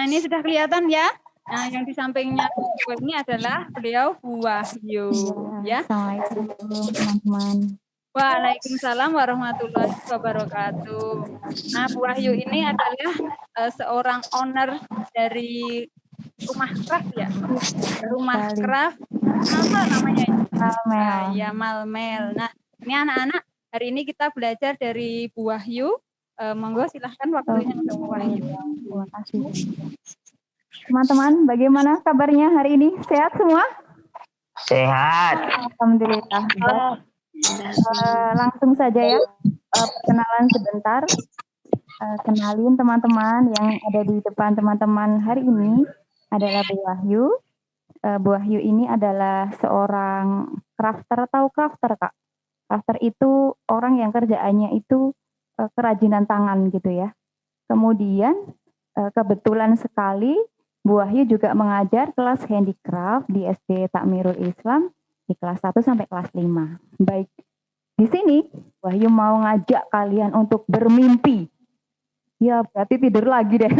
Nah, ini sudah kelihatan ya. Nah, yang di sampingnya ini adalah beliau Bu Wahyu. Ya. Assalamualaikum teman-teman. Waalaikumsalam warahmatullahi wabarakatuh. Nah, Bu Wahyu ini adalah seorang owner dari rumah craft ya. Rumah craft apa namanya? Malmel. Ya, Malmel. Nah, ini anak-anak, hari ini kita belajar dari Bu Wahyu. Monggo silahkan waktunya untuk Bu Wahyu. Terima kasih. Teman-teman, bagaimana kabarnya hari ini? Sehat semua? Sehat. Alhamdulillah. Langsung saja ya, perkenalan sebentar. Kenalin teman-teman yang ada di depan teman-teman hari ini adalah Bu Wahyu. Bu Wahyu ini adalah seorang crafter. Tahu crafter, Kak? Crafter itu orang yang kerjaannya itu kerajinan tangan gitu ya. Kemudian kebetulan sekali Bu Wahyu juga mengajar kelas handicraft di SD Takmirul Islam di kelas 1 sampai kelas 5. Baik, di sini Wahyu mau ngajak kalian untuk bermimpi. Ya, berarti tidur lagi deh.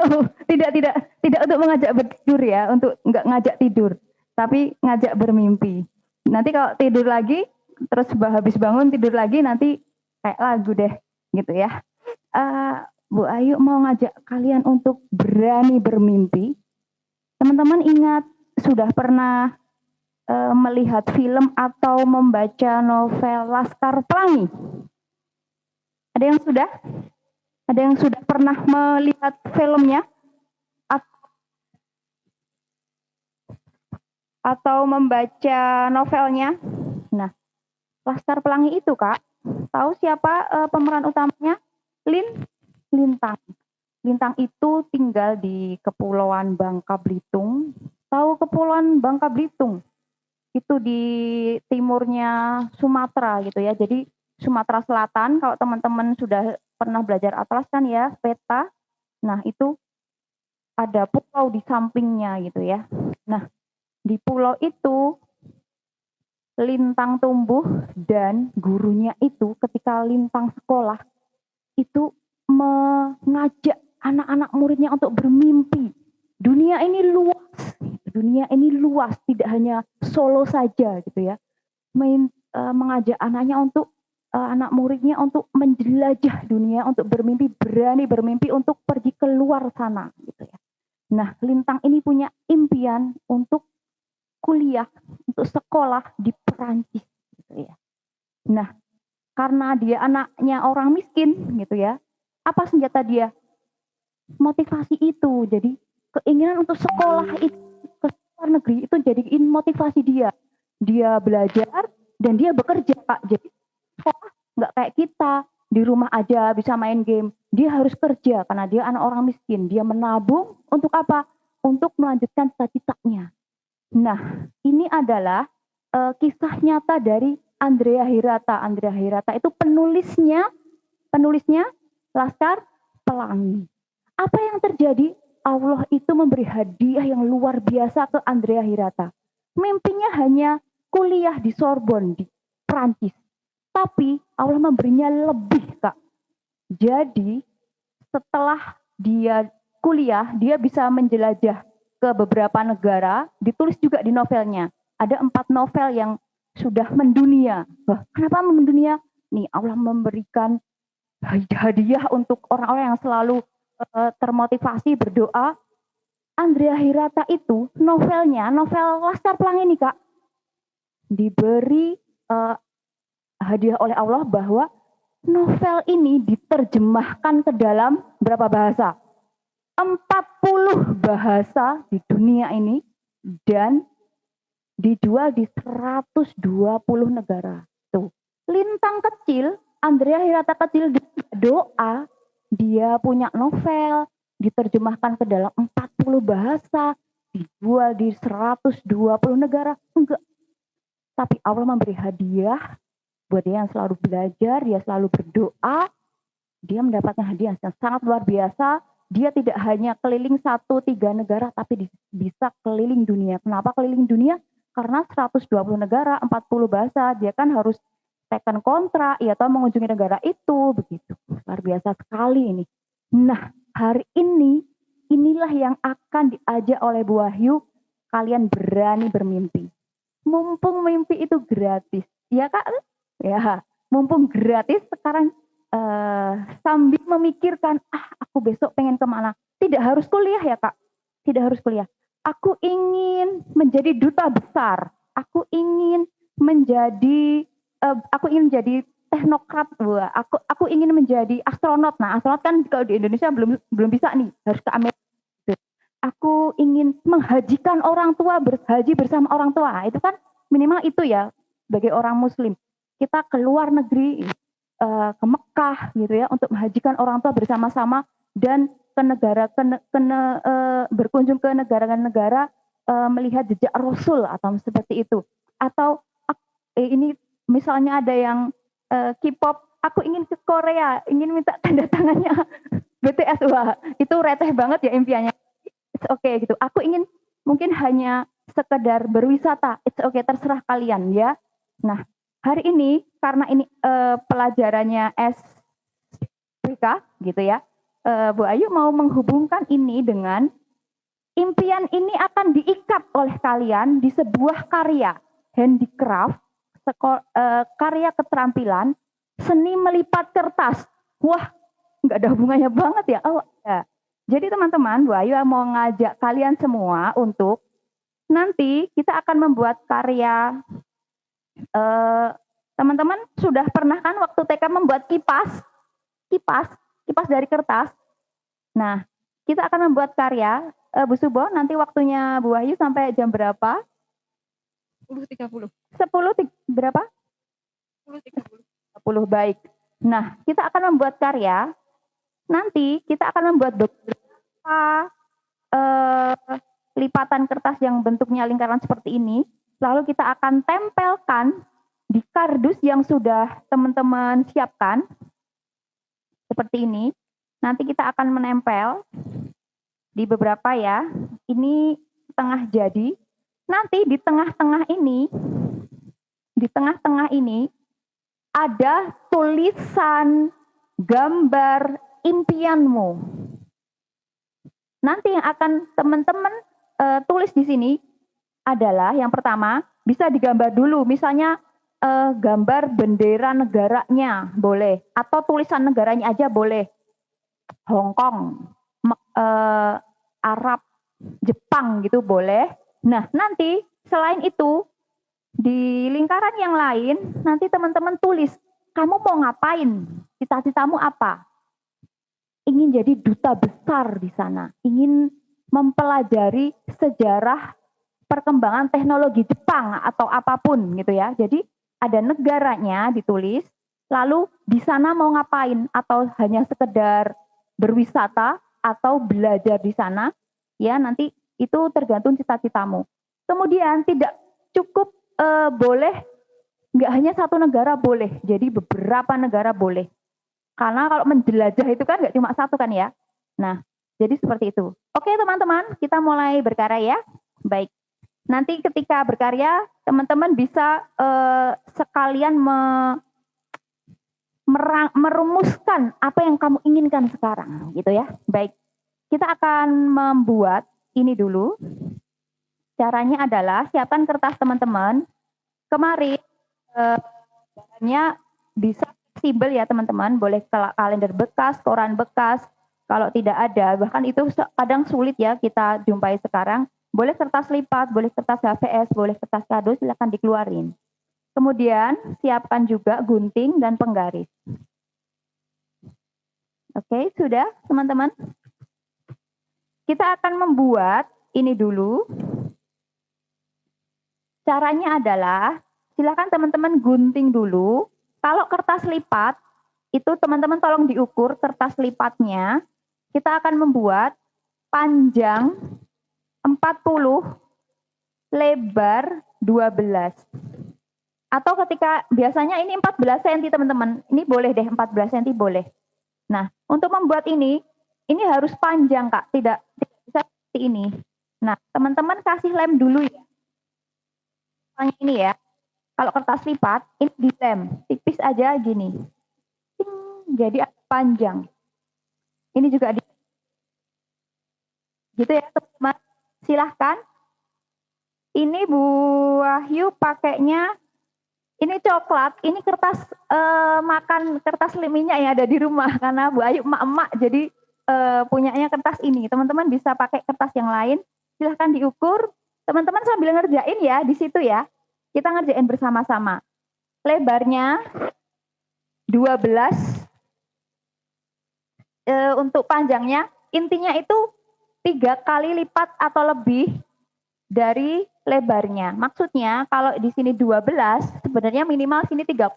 Tidak untuk mengajak bertidur ya, untuk nggak ngajak tidur, tapi ngajak bermimpi. Nanti kalau tidur lagi, terus habis bangun tidur lagi, nanti kayak lagu deh, gitu ya. Bu Ayu mau ngajak kalian untuk berani bermimpi. Teman-teman ingat, sudah pernah melihat film atau membaca novel Laskar Pelangi? Ada yang sudah? Ada yang sudah pernah melihat filmnya? Atau membaca novelnya? Nah, Laskar Pelangi itu, Kak, tahu siapa pemeran utamanya? Lintang. Lintang itu tinggal di Kepulauan Bangka Belitung. Tahu Kepulauan Bangka Belitung? Itu di timurnya Sumatera gitu ya. Jadi Sumatera Selatan, kalau teman-teman sudah pernah belajar atlas kan ya, peta. Nah, itu ada pulau di sampingnya gitu ya. Nah, di pulau itu Lintang tumbuh dan gurunya itu ketika Lintang sekolah itu mengajak anak-anak muridnya untuk bermimpi. Dunia ini luas, tidak hanya Solo saja gitu ya. Mengajak anaknya untuk anak muridnya untuk menjelajah dunia, untuk bermimpi, berani bermimpi untuk pergi keluar sana gitu ya. Nah, Lintang ini punya impian untuk kuliah, untuk sekolah di Perancis gitu ya. Nah, karena dia anaknya orang miskin gitu ya, apa senjata dia? Motivasi itu. Jadi keinginan untuk sekolah itu ke luar negeri itu jadiin motivasi dia. Dia belajar dan dia bekerja, Kak. Jadi sekolah nggak kayak kita di rumah aja bisa main game. Dia harus kerja karena dia anak orang miskin. Dia menabung untuk apa? Untuk melanjutkan cita-citanya. Nah, ini adalah kisah nyata dari Andrea Hirata. Andrea Hirata itu penulisnya Laskar Pelangi. Apa yang terjadi? Allah itu memberi hadiah yang luar biasa ke Andrea Hirata. Mimpinya hanya kuliah di Sorbonne di Prancis. Tapi Allah memberinya lebih, Kak. Jadi setelah dia kuliah, dia bisa menjelajah ke beberapa negara, ditulis juga di novelnya. Ada 4 novel yang sudah mendunia. Kenapa mendunia? Nih, Allah memberikan hadiah untuk orang-orang yang selalu termotivasi berdoa. Andrea Hirata itu novelnya, novel Laskar Pelangi ini, Kak, diberi hadiah oleh Allah bahwa novel ini diterjemahkan ke dalam berapa bahasa? 40 bahasa di dunia ini dan dijual di 120 negara. Tuh, Lintang kecil, Andrea Hirata kecil doa, dia punya novel, diterjemahkan ke dalam 40 bahasa, dijual di 120 negara. Enggak. Tapi Allah memberi hadiah buat dia yang selalu belajar, dia selalu berdoa, dia mendapatkan hadiah yang sangat luar biasa. Dia tidak hanya keliling 1-3 negara, tapi bisa keliling dunia. Kenapa keliling dunia? Karena 120 negara, 40 bahasa, dia kan harus tekan kontrak, ya atau mengunjungi negara itu, begitu. Luar biasa sekali ini. Nah, hari ini inilah yang akan diajak oleh Bu Wahyu, kalian berani bermimpi. Mumpung mimpi itu gratis, ya Kak? Ya, mumpung gratis sekarang sambil memikirkan, aku besok pengen kemana? Tidak harus kuliah ya Kak, tidak harus kuliah. Aku ingin menjadi duta besar, aku ingin menjadi teknokrat, aku ingin menjadi astronot. Nah, astronot kan kalau di Indonesia belum bisa nih, harus ke Amerika. Aku ingin menghajikan orang tua, berhaji bersama orang tua. Nah, itu kan minimal itu ya sebagai orang Muslim. Kita ke luar negeri, ke Mekah gitu ya, untuk menghajikan orang tua bersama-sama dan ke negara berkunjung ke negara-negara melihat jejak Rasul atau seperti itu. Atau ini misalnya ada yang K-pop, aku ingin ke Korea, ingin minta tanda tangannya BTS. Wah, itu receh banget ya impiannya. It's okay gitu. Aku ingin mungkin hanya sekedar berwisata. It's okay, terserah kalian ya. Nah, hari ini karena ini pelajarannya SPK gitu ya. Bu Ayu mau menghubungkan ini dengan impian ini akan diikat oleh kalian di sebuah karya handicraft, karya keterampilan, seni melipat kertas. Wah, nggak ada hubungannya banget ya. Oh, ya. Jadi teman-teman, Bu Ayu mau ngajak kalian semua untuk nanti kita akan membuat karya. Teman-teman sudah pernah kan waktu TK membuat kipas dari kertas. Nah, kita akan membuat karya. Bu Subo, nanti waktunya Bu Ayu sampai jam berapa? 10.30. 10 berapa? 10.30. 10, baik. Nah, kita akan membuat karya. Nanti kita akan membuat beberapa lipatan kertas yang bentuknya lingkaran seperti ini. Lalu kita akan tempelkan di kardus yang sudah teman-teman siapkan. Seperti ini. Nanti kita akan menempel di beberapa ya. Ini tengah jadi. Nanti di tengah-tengah ini ada tulisan gambar impianmu. Nanti yang akan teman-teman tulis di sini adalah yang pertama bisa digambar dulu, misalnya gambar bendera negaranya boleh, atau tulisan negaranya aja boleh. Hong Kong, Arab, Jepang gitu boleh. Nah, nanti selain itu di lingkaran yang lain nanti teman-teman tulis, kamu mau ngapain? Cita-citamu apa? Ingin jadi duta besar di sana, ingin mempelajari sejarah perkembangan teknologi Jepang atau apapun gitu ya. Jadi ada negaranya ditulis, lalu di sana mau ngapain atau hanya sekedar berwisata atau belajar di sana, ya nanti itu tergantung cita-citamu. Kemudian tidak cukup boleh, nggak hanya satu negara boleh, jadi beberapa negara boleh. Karena kalau menjelajah itu kan nggak cuma satu kan ya. Nah, jadi seperti itu. Oke teman-teman, kita mulai berkarya ya. Baik. Nanti ketika berkarya, teman-teman bisa sekalian merumuskan apa yang kamu inginkan sekarang, gitu ya. Baik. Kita akan membuat ini dulu. Caranya adalah siapkan kertas teman-teman. Kemarin bahannya bisa fleksibel ya teman-teman, boleh kalender bekas, koran bekas, kalau tidak ada, bahkan itu kadang sulit ya kita jumpai sekarang, boleh kertas lipat, boleh kertas HVS, boleh kertas kado, silakan dikeluarin. Kemudian siapkan juga gunting dan penggaris. Oke, sudah teman-teman? Kita akan membuat ini dulu. Caranya adalah, silakan teman-teman gunting dulu. Kalau kertas lipat, itu teman-teman tolong diukur kertas lipatnya. Kita akan membuat panjang 40, lebar 12. Atau ketika biasanya ini 14 cm teman-teman. Ini boleh deh 14 cm boleh. Nah, untuk membuat ini harus panjang Kak, tidak bisa seperti ini. Nah, teman-teman kasih lem dulu ya. Ini ya. Kalau kertas lipat, ini dilem, tipis aja gini. Jadi panjang. Ini juga Gitu ya teman-teman. Silahkan. Ini Bu Wahyu pakainya, ini coklat, ini kertas makan kertas minyak yang ada di rumah. Karena Bu Wahyu emak-emak, jadi punyanya kertas ini. Teman-teman bisa pakai kertas yang lain. Silahkan diukur. Teman-teman sambil ngerjain ya di situ ya. Kita ngerjain bersama-sama. Lebarnya 12, untuk panjangnya, intinya itu 3 kali lipat atau lebih dari lebarnya. Maksudnya kalau di sini 12, sebenarnya minimal sini 36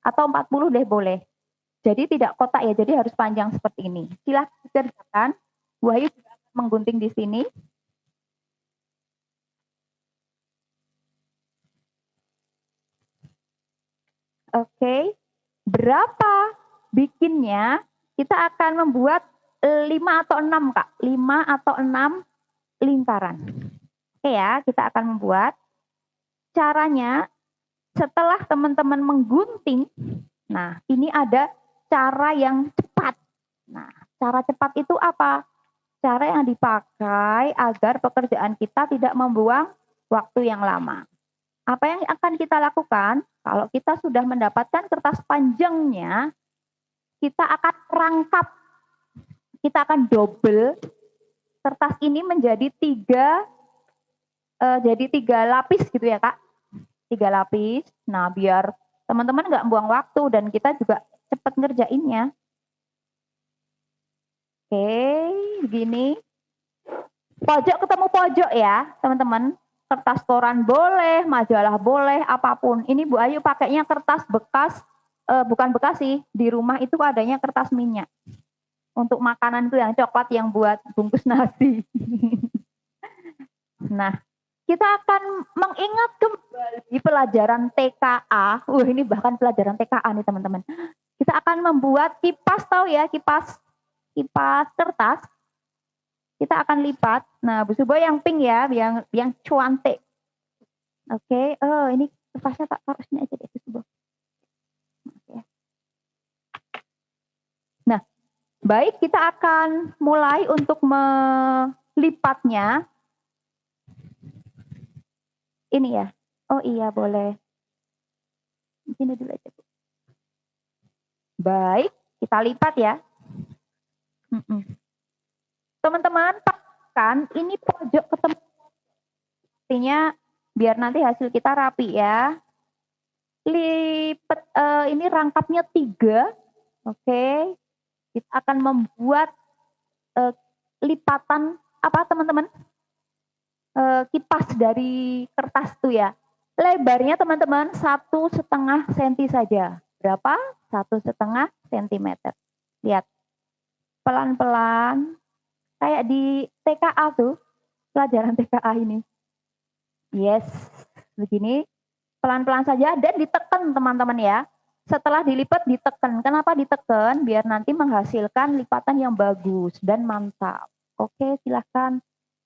atau 40 deh boleh. Jadi tidak kotak ya, jadi harus panjang seperti ini. Silahkan dikerjakan. Wahyu juga akan menggunting di sini. Oke, berapa bikinnya? Kita akan membuat 5 atau 6 Kak, 5 atau 6 lingkaran. Oke ya, kita akan membuat. Caranya, setelah teman-teman menggunting, nah ini ada cara yang cepat. Nah, cara cepat itu apa? Cara yang dipakai agar pekerjaan kita tidak membuang waktu yang lama. Apa yang akan kita lakukan? Kalau kita sudah mendapatkan kertas panjangnya, kita akan rangkap, kita akan double kertas ini menjadi 3 lapis gitu ya Kak. 3 lapis. Nah, biar teman-teman nggak buang waktu dan kita juga cepat ngerjainnya. Oke, begini. Pojok ketemu pojok ya, teman-teman. Kertas koran boleh, majalah boleh, apapun. Ini Bu Ayu pakainya kertas bekas, bukan bekas sih. Di rumah itu adanya kertas minyak. Untuk makanan itu yang coklat yang buat bungkus nasi. Nah, kita akan mengingat kembali pelajaran TKA. Ini bahkan pelajaran TKA nih teman-teman. Kita akan membuat kipas, tahu ya, kipas kertas. Kita akan lipat. Nah, Bu Subo yang pink ya, yang cuantik. Oke, ini kertasnya tak taruh sini aja deh Bu Subo. Oke. Nah, baik, kita akan mulai untuk melipatnya. Ini ya. Oh iya, boleh. Sini dulu aja, Bu. Baik, kita lipat ya. Teman-teman, pastikan ini pojok ketemu. Artinya biar nanti hasil kita rapi ya. Lipat, ini rangkapnya 3. Oke. Kita akan membuat lipatan apa teman-teman? Kipas dari kertas tuh ya. Lebarnya teman-teman 1,5 cm saja. Berapa? 1,5 cm. Lihat. Pelan-pelan. Kayak di TKA tuh. Pelajaran TKA ini. Yes. Begini. Pelan-pelan saja dan ditekan teman-teman ya. Setelah dilipat ditekan. Kenapa ditekan? Biar nanti menghasilkan lipatan yang bagus dan mantap. Oke, silahkan.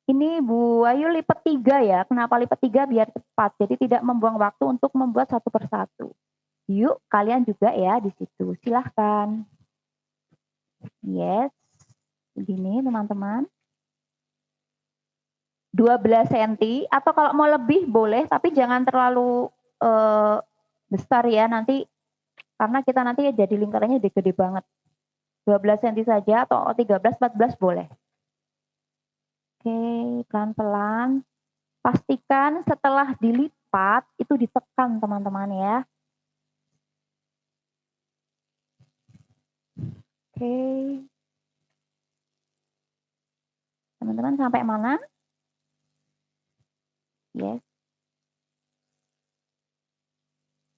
Ini Bu Ayu lipat 3 ya. Kenapa lipat 3? Biar cepat. Jadi tidak membuang waktu untuk membuat satu persatu. Yuk, kalian juga ya di situ. Silahkan. Yes. Begini teman-teman. 12 cm. Atau kalau mau lebih boleh. Tapi jangan terlalu besar ya. Nanti karena kita nanti jadi lingkarannya gede banget. 12 cm saja atau 13-14 boleh. Oke, pelan-pelan. Pastikan setelah dilipat itu ditekan teman-teman ya. Oke. Teman-teman sampai mana? Yes.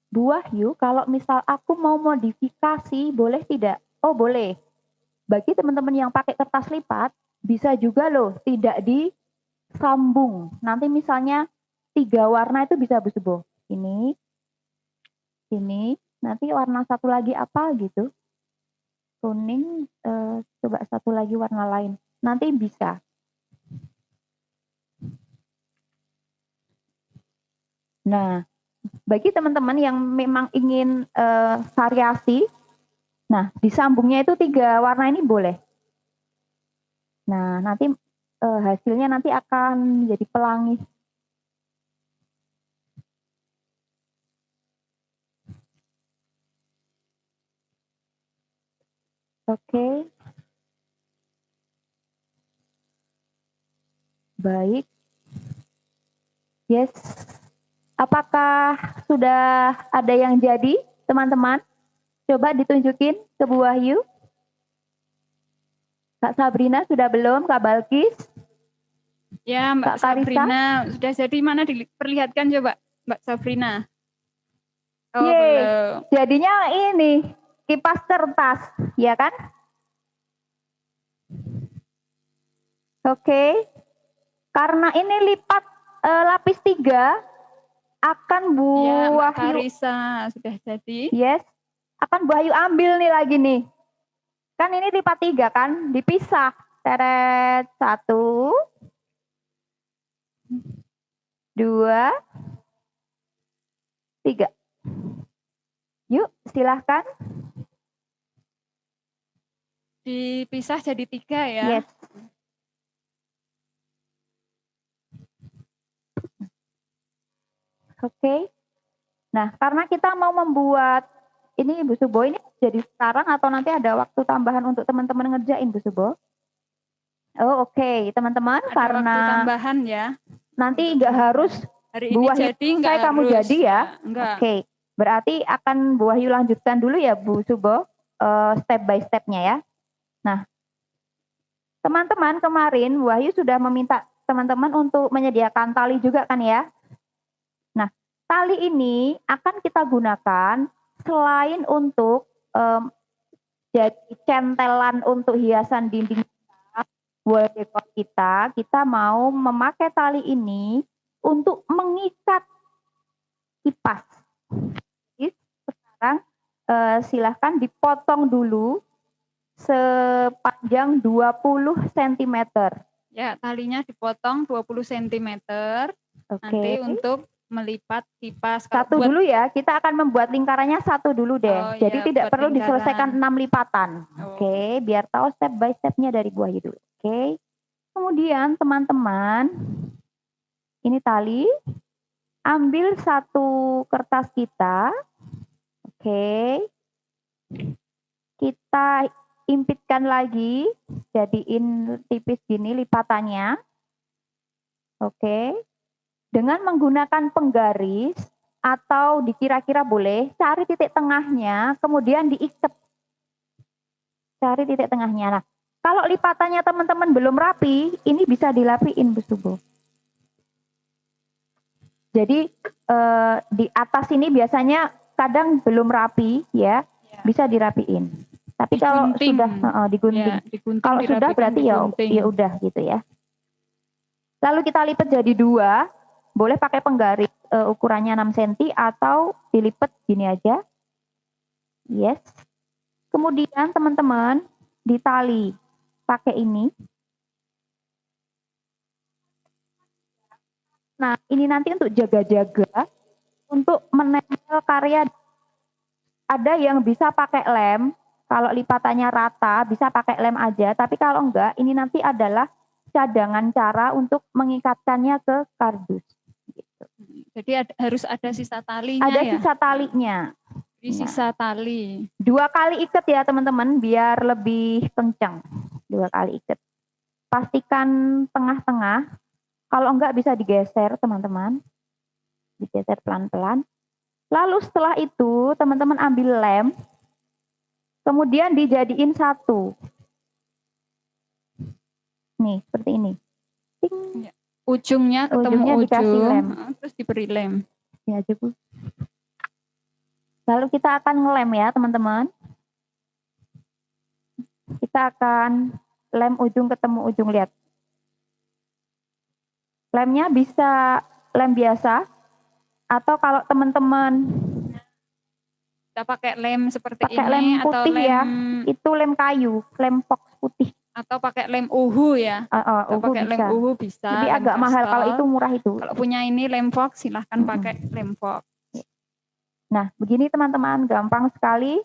Bu Wahyu, kalau misal aku mau modifikasi, boleh tidak? Oh boleh. Bagi teman-teman yang pakai kertas lipat, bisa juga loh, tidak disambung. Nanti misalnya 3 warna itu bisa Bu Subo. Ini, nanti warna satu lagi apa gitu. Kuning, coba satu lagi warna lain. Nanti bisa. Nah, bagi teman-teman yang memang ingin variasi, nah disambungnya itu 3 warna ini boleh. Nah, nanti hasilnya nanti akan jadi pelangi. Oke. Baik. Yes. Apakah sudah ada yang jadi, teman-teman? Coba ditunjukin ke Bu Wahyu. Kak Sabrina sudah belum? Kak Balkis? Ya, Mbak Kak Karisa? Sabrina sudah jadi. Mana diperlihatkan coba, Mbak Sabrina. Oh, Yeay. belum. Jadinya ini kipas kertas, ya kan? Oke. Karena ini lipat lapis 3 akan Bu Ya, Mbak Wahyu. Karisa sudah jadi. Yes. Akan Bu Wahyu ambil nih lagi nih. Kan ini lipat 3 kan? Dipisah. Teret 1, 2, 3. Yuk, silahkan. Dipisah jadi 3 ya. Yes. Oke. Nah, karena kita mau membuat ini Bu Subo, ini jadi sekarang atau nanti ada waktu tambahan untuk teman-teman ngerjain Bu Subo? Oh, oke, teman-teman, Ada karena waktu tambahan ya. nanti nggak harus Hari Bu ini Wahyu jadi nggak saya harus. kamu jadi ya. Enggak. Oke, berarti akan Bu Wahyu lanjutkan dulu ya Bu Subo, step by stepnya ya. Nah, teman-teman kemarin Bu Wahyu sudah meminta teman-teman untuk menyediakan tali juga kan ya. Nah, tali ini akan kita gunakan selain untuk jadi centelan untuk hiasan dinding kita, wall decor kita mau memakai tali ini untuk mengikat kipas. Jadi sekarang silahkan dipotong dulu sepanjang 20 cm. Ya, talinya dipotong 20 cm. Oke. Nanti untuk melipat kipas. Satu dulu ya, kita akan membuat lingkarannya satu dulu deh. Oh, Jadi iya, tidak buat perlu lingkaran. diselesaikan 6 lipatan. Oh. Oke, biar tahu step by stepnya dari Bu Wahyu dulu. Oke. Kemudian teman-teman, ini tali, ambil satu kertas kita. Oke. Kita impitkan lagi, jadiin tipis gini lipatannya. Oke. Dengan menggunakan penggaris atau dikira-kira boleh, cari titik tengahnya, kemudian diikat. Cari titik tengahnya. Nah, kalau lipatannya teman-teman belum rapi, ini bisa dilapiin Bu Subo. Jadi di atas ini biasanya kadang belum rapi ya, bisa dirapiin. Tapi kalau sudah digunting, ya, digunting, kalau sudah berarti ya udah gitu ya. Lalu kita lipat jadi 2. Boleh pakai penggaris ukurannya 6 cm atau dilipat gini aja. Yes. Kemudian teman-teman ditali pakai ini. Nah, ini nanti untuk jaga-jaga, untuk menempel karya. Ada yang bisa pakai lem, kalau lipatannya rata bisa pakai lem aja, tapi kalau enggak, ini nanti adalah cadangan cara untuk mengikatkannya ke kardus. Gitu. Jadi harus ada sisa talinya ada ya? Sisa talinya. Jadi sisa tali. 2 kali ikat ya teman-teman, biar lebih kencang. 2 kali ikat. Pastikan tengah-tengah. Kalau enggak bisa digeser teman-teman. Digeser pelan-pelan. Lalu setelah itu teman-teman ambil lem. Kemudian dijadiin satu. Nih, seperti ini. Ting. Ya. Ujungnya ketemu ujung, dikasih lem. Terus diberi lem. Ya, cukup. Lalu kita akan ngelem ya, teman-teman. Kita akan lem ujung ketemu ujung, lihat. Lemnya bisa lem biasa, atau kalau teman-teman kita pakai lem seperti pakai ini, lem putih atau lem, ya, itu lem kayu, lem fox putih. Atau pakai lem uhu ya. Pakai lem uhu bisa. Tapi agak mahal, kalau itu murah itu. Kalau punya ini lem fox, silahkan pakai lem fox. Nah, begini teman-teman, gampang sekali.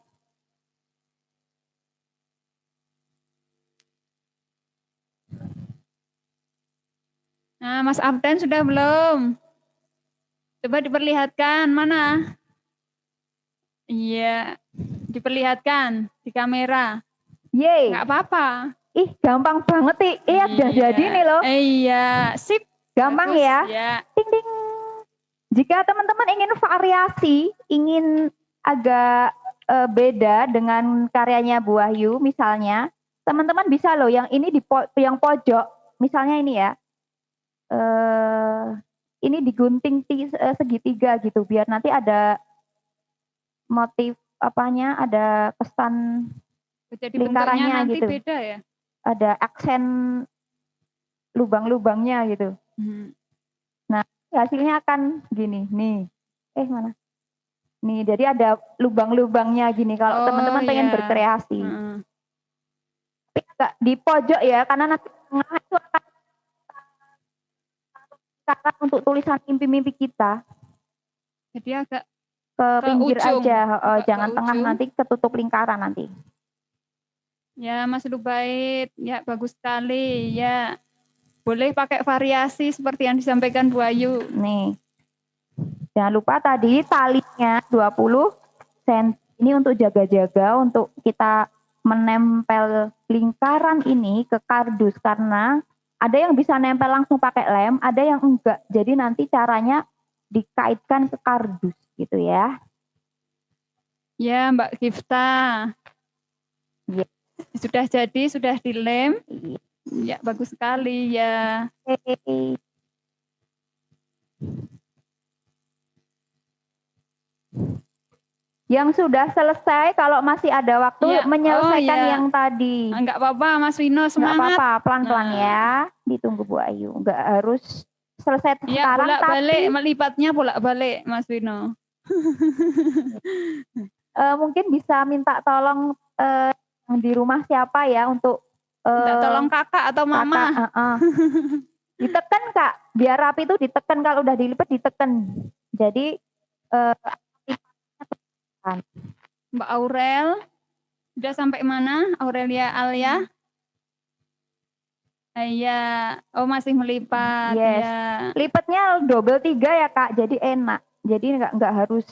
Nah, Mas Abdan sudah belum? Coba diperlihatkan, mana? Iya, diperlihatkan di kamera. Yeay. Nggak apa-apa. Ih, gampang banget nih. Iya, udah jadi nih loh. Iya, sip. Gampang Bagus, ya. ya. Ding ding. Jika teman-teman ingin variasi, ingin agak beda dengan karyanya Bu Wahyu, misalnya, teman-teman bisa loh yang ini di yang pojok, misalnya ini ya. Ini digunting segitiga gitu, biar nanti ada motif apanya, ada kesan Jadi bentuknya lingkarannya nanti gitu. beda ya? Ada aksen lubang-lubangnya gitu. Nah, hasilnya akan gini, nih. Mana? Nih, jadi ada lubang-lubangnya gini kalau teman-teman pengen berkreasi. Tapi agak di pojok ya, karena nanti tengah itu akan untuk tulisan mimpi-mimpi kita. Jadi agak ke pinggir ujung. aja, jangan ke tengah, ujung. nanti ketutup lingkaran nanti. Ya, Mas Lubait, ya bagus sekali. Ya, boleh pakai variasi seperti yang disampaikan Bu Ayu. Nih, jangan lupa tadi talinya 20 cm. Ini untuk jaga-jaga, untuk kita menempel lingkaran ini ke kardus, karena ada yang bisa nempel langsung pakai lem, ada yang enggak. Jadi nanti caranya dikaitkan ke kardus gitu ya. Ya, Mbak Gifta. Ya. Sudah jadi, sudah dilem. Ya, bagus sekali ya. Yang sudah selesai, kalau masih ada waktu ya. menyelesaikan yang tadi. Enggak apa-apa, Mas Wino, semangat. Enggak apa-apa, pelan-pelan ya. Ditunggu Bu Ayu. Enggak harus selesai sekarang, bolak-balik, tapi melipatnya bolak-balik, Mas Wino. Mungkin bisa minta tolong di rumah siapa ya untuk minta tolong kakak atau mama. Ditekan Kak, biar rapi itu ditekan, kalau udah dilipat ditekan. Jadi Mbak Aurel, sudah sampai mana? Aurelia Alia? Iya, oh masih melipat. Yes. Ya. Lipatnya double 3 ya Kak, jadi enak. Jadi nggak harus.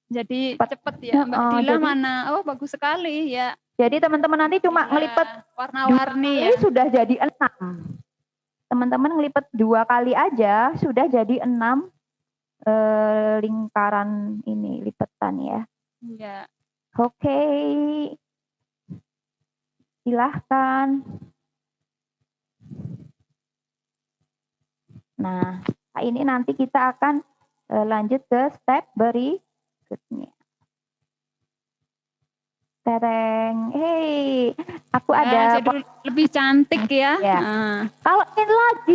Jadi cepet ya. Mbak Dila jadi, mana? Oh bagus sekali ya. Jadi teman-teman nanti cuma ngelipat warna-warni ya. Sudah jadi 6. Teman-teman ngelipat 2 kali aja sudah jadi 6 lingkaran ini lipatan ya. Iya. Oke. Silahkan. Nah, ini nanti kita akan lanjut ke step berikutnya. Tereng, hey, aku ada. Jadi lebih cantik ya. Ya. Kalau ini lagi,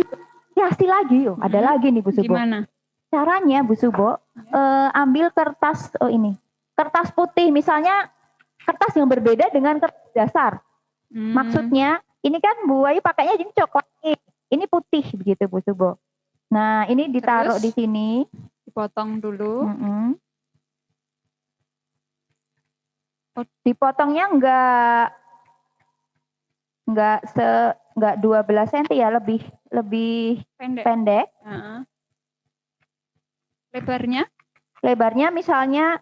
kreasi lagi yuk. Ada lagi nih Bu Subo. Gimana? Caranya Bu Subo, ambil kertas, ini, kertas putih, misalnya kertas yang berbeda dengan kertas dasar. Maksudnya, ini kan Bu Ayu pakainya ini coklat, ini putih begitu Bu Subo. Nah, ini ditaruh di sini. Dipotong dulu. Dipotongnya enggak 12 cm ya, lebih pendek. Lebarnya misalnya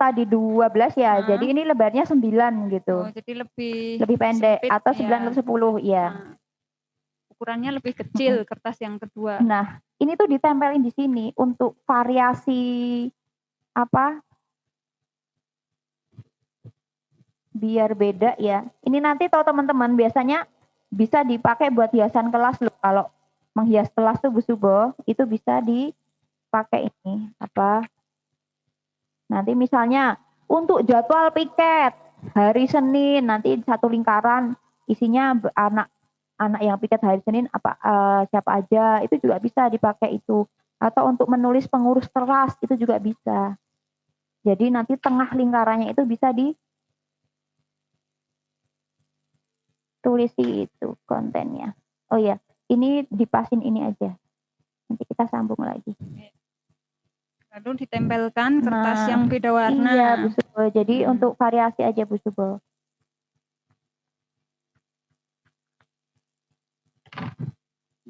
tadi 12 ya. Jadi ini lebarnya 9 gitu. Oh, jadi lebih pendek sempit, atau 9 ke 10 ya. Ukurannya lebih kecil kertas yang kedua. Nah, ini tuh ditempelin di sini untuk variasi biar beda ya. Ini nanti tahu teman-teman, biasanya bisa dipakai buat hiasan kelas loh. Kalau menghias kelas tuh Bu Subo, itu bisa dipakai ini nanti misalnya untuk jadwal piket hari Senin, nanti satu lingkaran isinya anak yang piket hari Senin siapa aja, itu juga bisa dipakai itu. Atau untuk menulis pengurus kelas itu juga bisa. Jadi nanti tengah lingkarannya itu bisa tulis itu kontennya. Oh ya, ini dipasin ini aja. Nanti kita sambung lagi. Lalu ditempelkan kertas yang beda warna. Iya, Bu Subo. Jadi untuk variasi aja Bu Subo.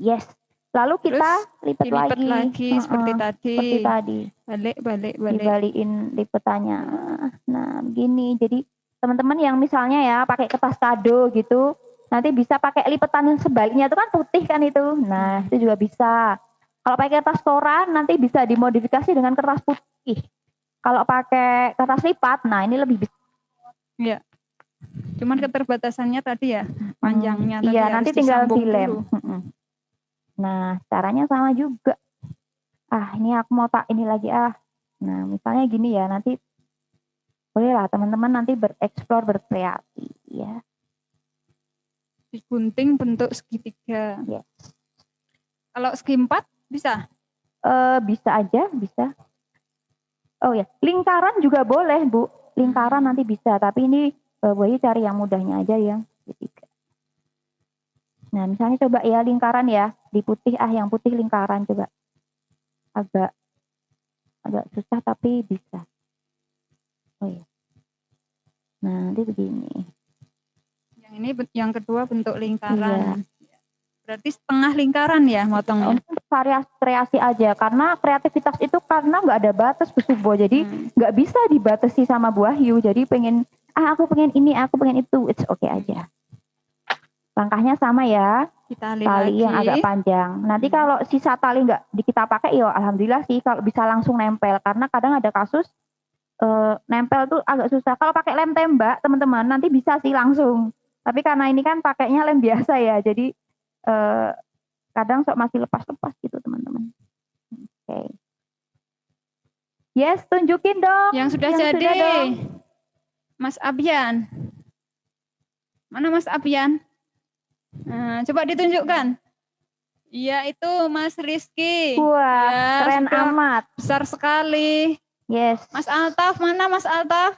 Yes. Lalu kita Terus lipat dilipat lagi. lagi seperti tadi. Seperti tadi. Balik. Dibalikin lipetannya. Nah, begini. Jadi teman-teman yang misalnya ya pakai kertas kado gitu, nanti bisa pakai lipetan yang sebaliknya itu kan putih kan itu. Nah, itu juga bisa. Kalau pakai kertas koran nanti bisa dimodifikasi dengan kertas putih. Kalau pakai kertas lipat, nah ini lebih bisa. Ya. Cuman keterbatasannya tadi ya, panjangnya tadi Iya, harus nanti tinggal disambung dilem. dulu. Nah, caranya sama juga. Ini aku mau ini lagi Nah, misalnya gini ya, nanti bolehlah teman-teman nanti bereksplor, berkreasi ya. Digunting bentuk segitiga. Yes. Kalau segi 4 bisa? Bisa aja, bisa. Oh ya, lingkaran juga boleh, Bu. Lingkaran nanti bisa, tapi ini boleh cari yang mudahnya aja yang segitiga. Nah, misalnya coba ya lingkaran ya, di putih yang putih lingkaran coba. Agak susah tapi bisa. Oh ya. Nah, nanti begini. Yang ini yang kedua bentuk lingkaran. Iya. Berarti setengah lingkaran ya motongnya? Untuk variasi kreasi aja, karena kreativitas itu karena nggak ada batas Bu Subo, jadi nggak bisa dibatasi sama Bu Wahyu. Jadi pengen aku pengen ini, aku pengen itu, it's okay aja. Langkahnya sama ya, tali yang agak panjang. Nanti kalau sisa tali nggak kita pakai, ya alhamdulillah sih kalau bisa langsung nempel, karena kadang ada kasus nempel tuh agak susah. Kalau pakai lem tembak teman-teman nanti bisa sih langsung, tapi karena ini kan pakainya lem biasa ya, jadi kadang masih lepas-lepas gitu teman-teman. Oke. Yes, tunjukin dong. Yang sudah jadi. Mas Abian. Mana Mas Abian? Nah, coba ditunjukkan. Iya, itu Mas Rizky. Wah, ya, keren amat. Besar sekali. Yes. Mas Altaf, mana Mas Altaf?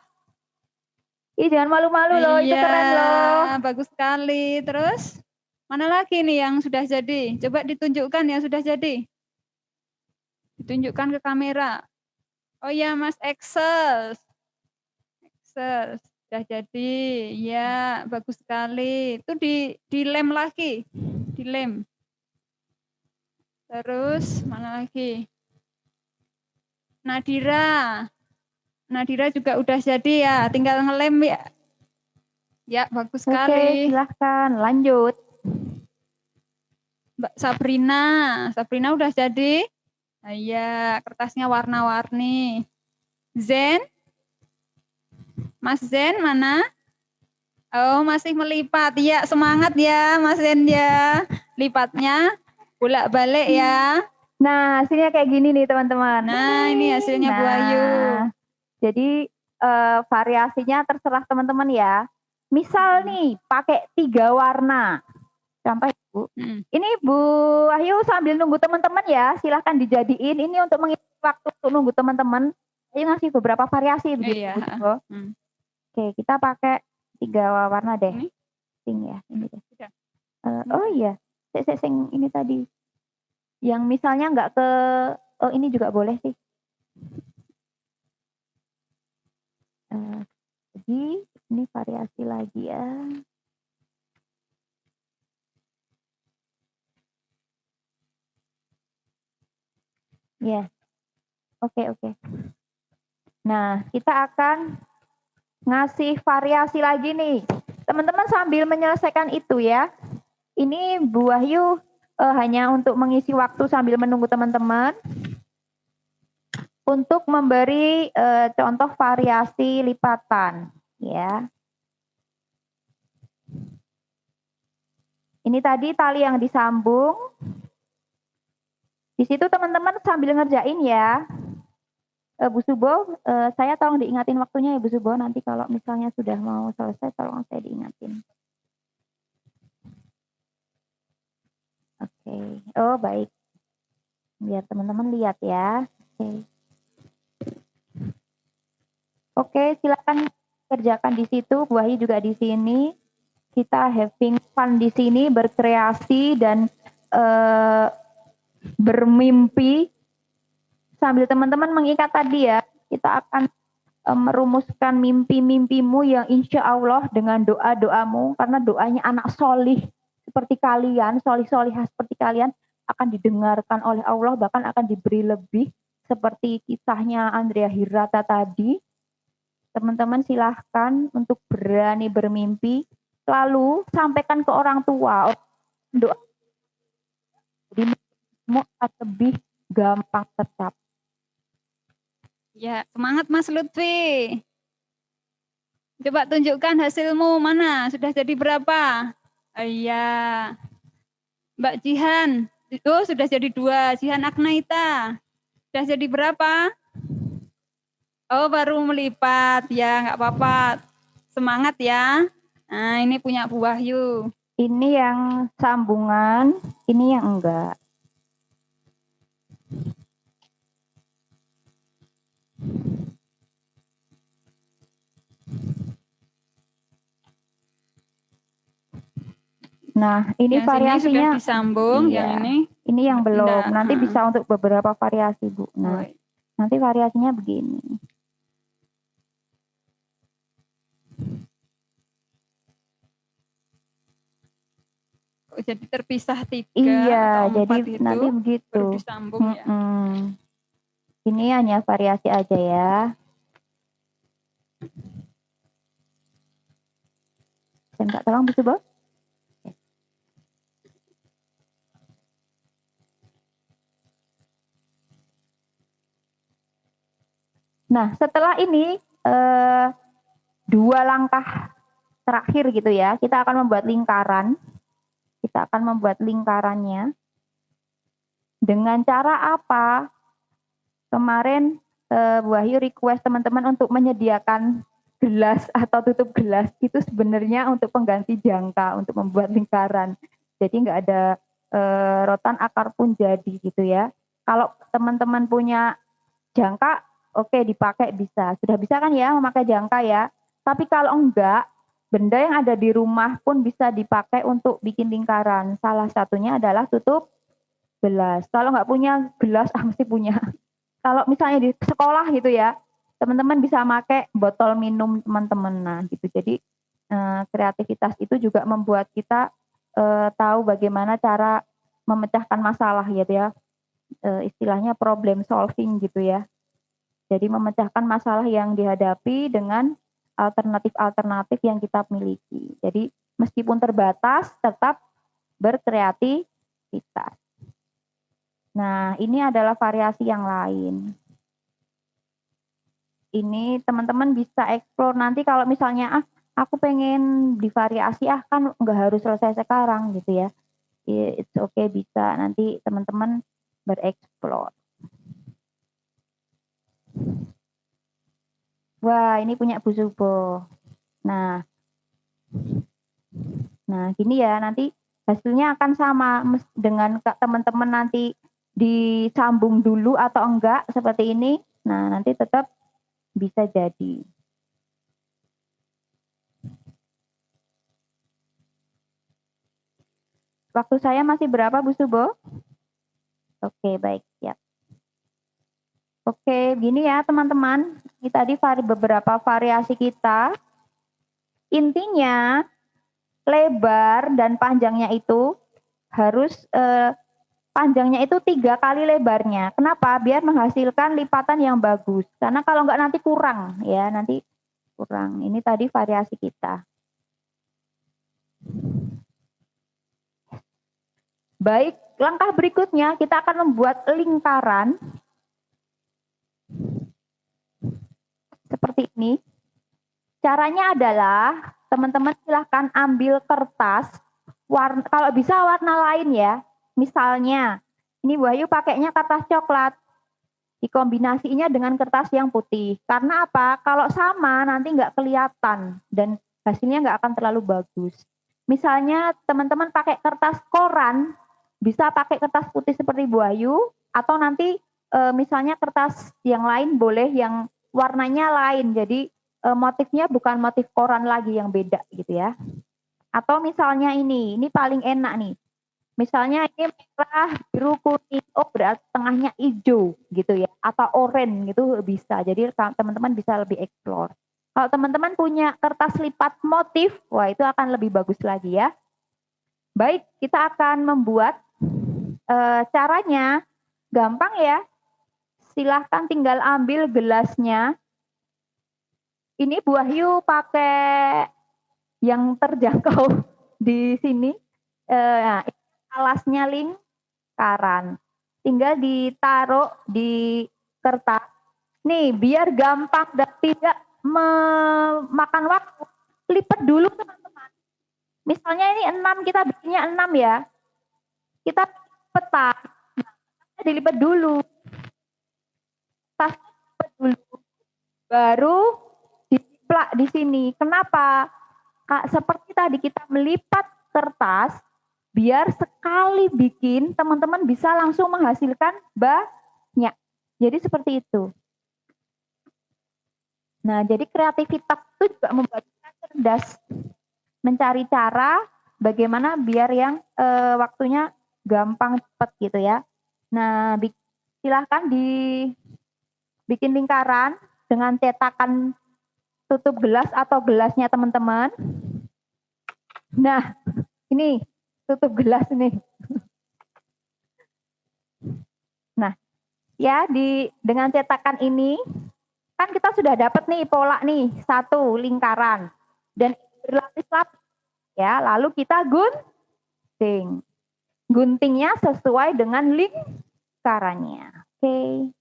Ih, jangan malu-malu loh, itu keren loh. Bagus sekali. Terus, mana lagi nih yang sudah jadi? Coba ditunjukkan yang sudah jadi. Ditunjukkan ke kamera. Oh ya, Mas Excel. Sudah jadi. Ya, bagus sekali. Itu dilem lagi. Dilem. Terus, mana lagi? Nadira juga udah jadi ya, tinggal ngelem ya. Ya, bagus sekali. Oke, silahkan lanjut. Mbak Sabrina udah jadi. Iya, kertasnya warna-warni. Zen? Mas Zen mana? Oh, masih melipat. Ya, semangat ya Mas Zen ya. Lipatnya bolak-balik ya. Nah, hasilnya kayak gini nih teman-teman. Nah, ini hasilnya Bu Ayu. Jadi variasinya terserah teman-teman ya. Misal nih pakai 3 warna. Contoh Bu. Ini Bu Wahyu sambil nunggu teman-teman ya, silahkan dijadiin. Ini untuk mengisi waktu untuk nunggu teman-teman. Ayo ngasih beberapa variasi begitu. Iya. Oke, kita pakai 3 warna deh. Sing ya, ini deh. Oh iya, sing ini tadi. Yang misalnya nggak ke, ini juga boleh sih. Jadi ini variasi lagi ya. Ya, oke. Nah, kita akan ngasih variasi lagi nih. Teman-teman sambil menyelesaikan itu ya. Ini Bu Wahyu hanya untuk mengisi waktu sambil menunggu teman-teman. Untuk memberi contoh variasi lipatan. Ya. Ini tadi tali yang disambung. Di situ teman-teman sambil ngerjain ya. Bu Subo, saya tolong diingatin waktunya ya Bu Subo. Nanti kalau misalnya sudah mau selesai, tolong saya diingatin. Oke. Oh baik. Biar teman-teman lihat ya. Oke, silakan kerjakan di situ. Bu Wahyu juga di sini. Kita having fun di sini, berkreasi dan bermimpi. Sambil teman-teman mengikat tadi ya, kita akan merumuskan mimpi-mimpimu yang insya Allah dengan doa-doamu, karena doanya anak solih seperti kalian, solih-solihah seperti kalian akan didengarkan oleh Allah, bahkan akan diberi lebih seperti kisahnya Andrea Hirata tadi. Teman-teman silahkan untuk berani bermimpi, lalu sampaikan ke orang tua, doa, jadi mimpimu akan lebih gampang tercapai. Ya, semangat Mas Lutfi. Coba tunjukkan hasilmu mana? Sudah jadi berapa? Iya. Mbak Jihan, itu sudah jadi 2. Jihan Agnaita, sudah jadi berapa? Oh, baru melipat. Ya, nggak apa-apa. Semangat ya. Nah, ini punya Bu Wahyu. Ini yang sambungan, ini yang enggak. Nah, ini Yang variasinya sini sudah disambung, iya, yang ini yang belum. enggak. Nanti bisa untuk beberapa variasi, Bu. Nah, Oh, nanti variasinya begini. jadi terpisah 3 Iya, atau 4 jadi itu nanti begitu. baru disambung ya. Ini hanya variasi aja ya. Saya minta tolong Bu Subo. Nah, setelah ini 2 langkah terakhir gitu ya, kita akan membuat lingkaran. Kita akan membuat lingkarannya. Dengan cara apa? Kemarin Bu Wahyu request teman-teman untuk menyediakan gelas atau tutup gelas itu sebenarnya untuk pengganti jangka untuk membuat lingkaran. Jadi nggak ada rotan akar pun jadi gitu ya. Kalau teman-teman punya jangka, oke dipakai bisa. Sudah bisa kan ya memakai jangka ya. Tapi kalau enggak, benda yang ada di rumah pun bisa dipakai untuk bikin lingkaran. Salah satunya adalah tutup gelas. Kalau nggak punya gelas, mesti punya. Kalau misalnya di sekolah gitu ya, teman-teman bisa pakai botol minum teman-teman. Nah gitu. Jadi kreativitas itu juga membuat kita tahu bagaimana cara memecahkan masalah gitu ya. Istilahnya problem solving gitu ya. Jadi memecahkan masalah yang dihadapi dengan alternatif-alternatif yang kita miliki. Jadi meskipun terbatas, tetap berkreativitas. Nah, ini adalah variasi yang lain. Ini teman-teman bisa explore nanti kalau misalnya aku pengen divariasi kan nggak harus selesai sekarang gitu ya. It's okay bisa nanti teman-teman bereksplor. Wah, ini punya Bu Subo. Nah, gini ya, nanti hasilnya akan sama dengan teman-teman nanti disambung dulu atau enggak seperti ini. Nah, nanti tetap bisa jadi. Waktu saya masih berapa, Bu Subo? Oke, baik, siap. Oke, gini ya teman-teman. Ini tadi beberapa variasi kita. Intinya lebar dan panjangnya itu harus panjangnya itu 3 kali lebarnya. Kenapa? Biar menghasilkan lipatan yang bagus. Karena kalau enggak nanti kurang ya, nanti kurang. Ini tadi variasi kita. Baik, langkah berikutnya kita akan membuat lingkaran seperti ini. Caranya adalah teman-teman silahkan ambil kertas, kalau bisa warna lain ya. Misalnya, ini Wahyu pakainya kertas coklat, dikombinasinya dengan kertas yang putih. Karena apa? Kalau sama nanti nggak kelihatan dan hasilnya nggak akan terlalu bagus. Misalnya teman-teman pakai kertas koran, bisa pakai kertas putih seperti Wahyu, atau nanti misalnya kertas yang lain boleh yang warnanya lain. Jadi motifnya bukan motif koran lagi yang beda gitu ya. Atau misalnya ini paling enak nih. Misalnya ini merah, biru, kuning, berarti tengahnya hijau gitu ya. Atau oranye gitu bisa. Jadi teman-teman bisa lebih explore. Kalau teman-teman punya kertas lipat motif, wah itu akan lebih bagus lagi ya. Baik, kita akan membuat caranya gampang ya. Silahkan tinggal ambil gelasnya. Ini Bu Wahyu pakai yang terjangkau di sini. Nah, alasnya lingkaran. Tinggal ditaruh di kertas. Nih, biar gampang dan tidak memakan waktu. Lipat dulu teman-teman. Misalnya ini 6, kita bikinnya 6 ya. Kita peta, dilipat dulu. Tas lipat dulu. Baru diplak di sini. Kenapa? Seperti tadi kita melipat kertas, biar sekali bikin teman-teman bisa langsung menghasilkan banyak. Jadi seperti itu. Nah, jadi kreativitas itu juga membuat kita cerdas, mencari cara bagaimana biar yang waktunya gampang cepat gitu ya. Nah, silahkan dibikin lingkaran dengan cetakan tutup gelas atau gelasnya teman-teman. Nah, ini tutup gelas nih. Nah, ya dengan cetakan ini kan kita sudah dapat nih pola nih, satu lingkaran dan berlapis-lapis ya. Lalu kita gunting. Guntingnya sesuai dengan lingkarannya. Oke.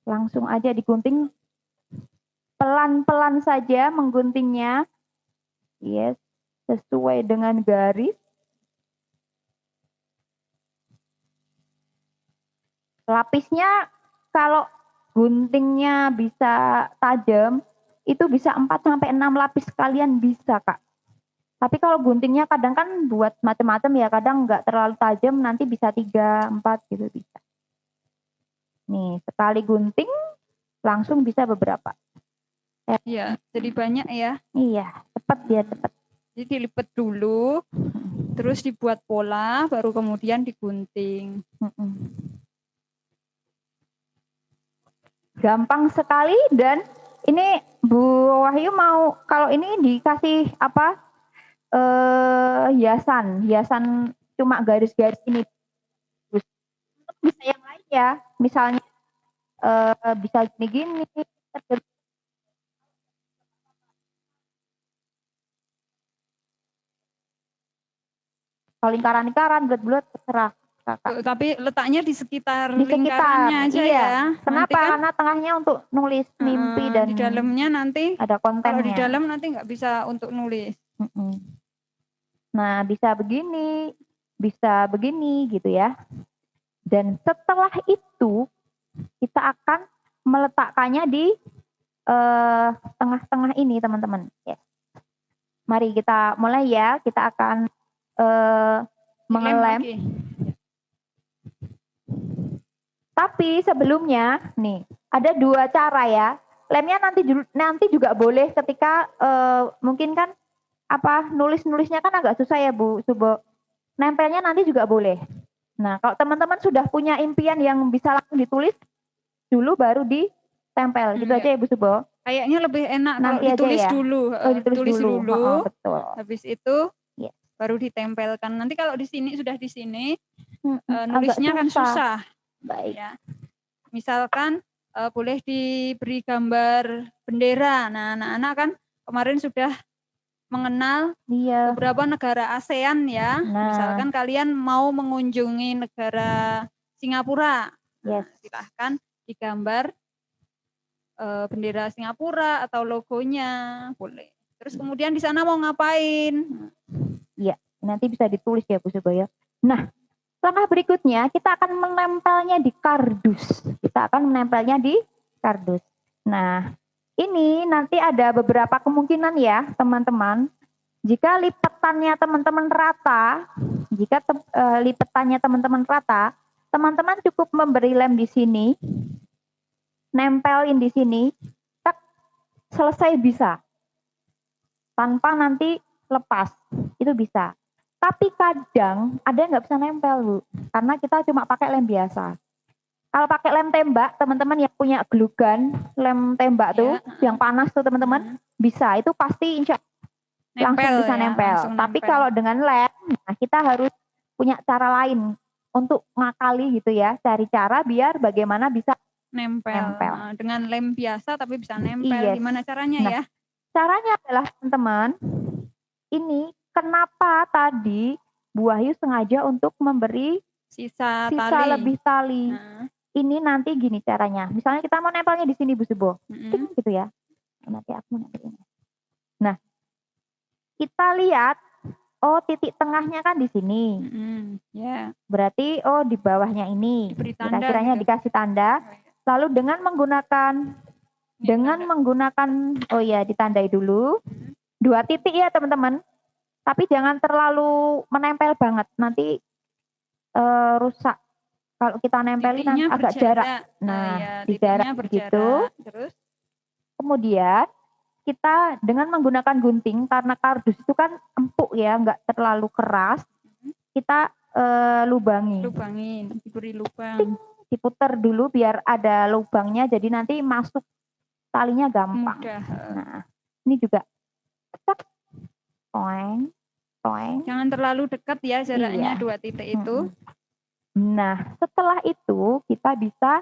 Langsung aja digunting. Pelan-pelan saja mengguntingnya. Yes, sesuai dengan garis. Lapisnya kalau guntingnya bisa tajam, itu bisa 4 sampai 6 lapis sekalian bisa, Kak. Tapi kalau guntingnya kadang kan buat macam-macam ya, kadang nggak terlalu tajam, nanti bisa 3, 4 gitu bisa. Nih, sekali gunting langsung bisa beberapa. Iya, jadi banyak ya. Iya, cepat dia cepat. Jadi dilipat dulu, terus dibuat pola, baru kemudian digunting. Gampang sekali. Dan ini Bu Wahyu mau, kalau ini dikasih apa? Hiasan cuma garis-garis ini. Bisa yang lain ya, misalnya bisa gini-gini. Kalau lingkaran-lingkaran, bulat-bulat terserah. Kakak. Tapi letaknya di sekitar Di sekitar, lingkarannya aja iya. ya. Kenapa? Kan, karena tengahnya untuk nulis mimpi dan di dalamnya nanti ada kontennya. Kalau di dalam nanti nggak bisa untuk nulis. Nah, bisa begini gitu ya. Dan setelah itu kita akan meletakkannya di tengah-tengah ini, teman-teman. Yes. Mari kita mulai ya. Kita akan mengelem. Tapi sebelumnya nih ada 2 cara ya. Lemnya nanti juga boleh ketika mungkin kan apa nulisnya kan agak susah ya Bu Subo. Nempelnya nanti juga boleh. Nah, kalau teman-teman sudah punya impian yang bisa langsung ditulis dulu baru ditempel. Gitu aja ya Bu Subo. Kayaknya lebih enak nanti kalau ditulis ya. dulu. Ditulis dulu. Betul. Habis itu baru ditempelkan. Nanti kalau di sini sudah di sini nulisnya kan susah. Baik. Ya. Misalkan boleh diberi gambar bendera. Nah, anak-anak kan kemarin sudah mengenal beberapa negara ASEAN ya. Misalkan kalian mau mengunjungi negara Singapura. Nah, silahkan digambar bendera Singapura atau logonya, boleh. Terus kemudian di sana mau ngapain? Iya, nanti bisa ditulis ya Bu Suboyo. Nah, langkah berikutnya kita akan menempelnya di kardus. Nah, ini nanti ada beberapa kemungkinan ya teman-teman. Jika lipetannya teman-teman rata, teman-teman cukup memberi lem di sini, nempelin di sini, tak selesai bisa. Tanpa nanti lepas, itu bisa. Tapi kadang ada yang nggak bisa nempel Bu, karena kita cuma pakai lem biasa. Kalau pakai lem tembak, teman-teman yang punya glue gun, lem tembak tuh, yang panas tuh teman-teman, bisa. Itu pasti insya Allah langsung bisa nempel. Tapi kalau dengan lem, Nah, kita harus punya cara lain untuk ngakali gitu ya, cari cara biar bagaimana bisa Nempel. nempel. Nah, dengan lem biasa tapi bisa nempel. Yes. Gimana caranya Nah, ya? caranya adalah teman-teman, ini kenapa tadi Bu Wahyu sengaja untuk memberi Sisa sisa tali. lebih tali. Nah, Ini nanti gini caranya. Misalnya kita mau nempelnya di sini Bu Subo. Ting, gitu ya. Nanti aku nempel ini. Nah, kita lihat, oh titik tengahnya kan di sini. Ya. Berarti oh di bawahnya ini. Diberi tanda Kira-kiranya gitu. dikasih tanda. Lalu dengan menggunakan oh ya ditandai dulu. 2 titik ya teman-teman. Tapi jangan terlalu menempel banget. Nanti rusak. Kalau kita nempelin Titiknya agak berjarak. jarak. Nah, ya, di jarak begitu. Terus Kemudian kita dengan menggunakan gunting karena kardus itu kan empuk ya, nggak terlalu keras. Kita lubangin, diberi lubang. Ting, diputer dulu biar ada lubangnya. Jadi nanti masuk talinya gampang. Mudah. Nah, ini juga. Toeng, toeng. Jangan terlalu dekat ya jaraknya 2 titik itu. Nah, setelah itu kita bisa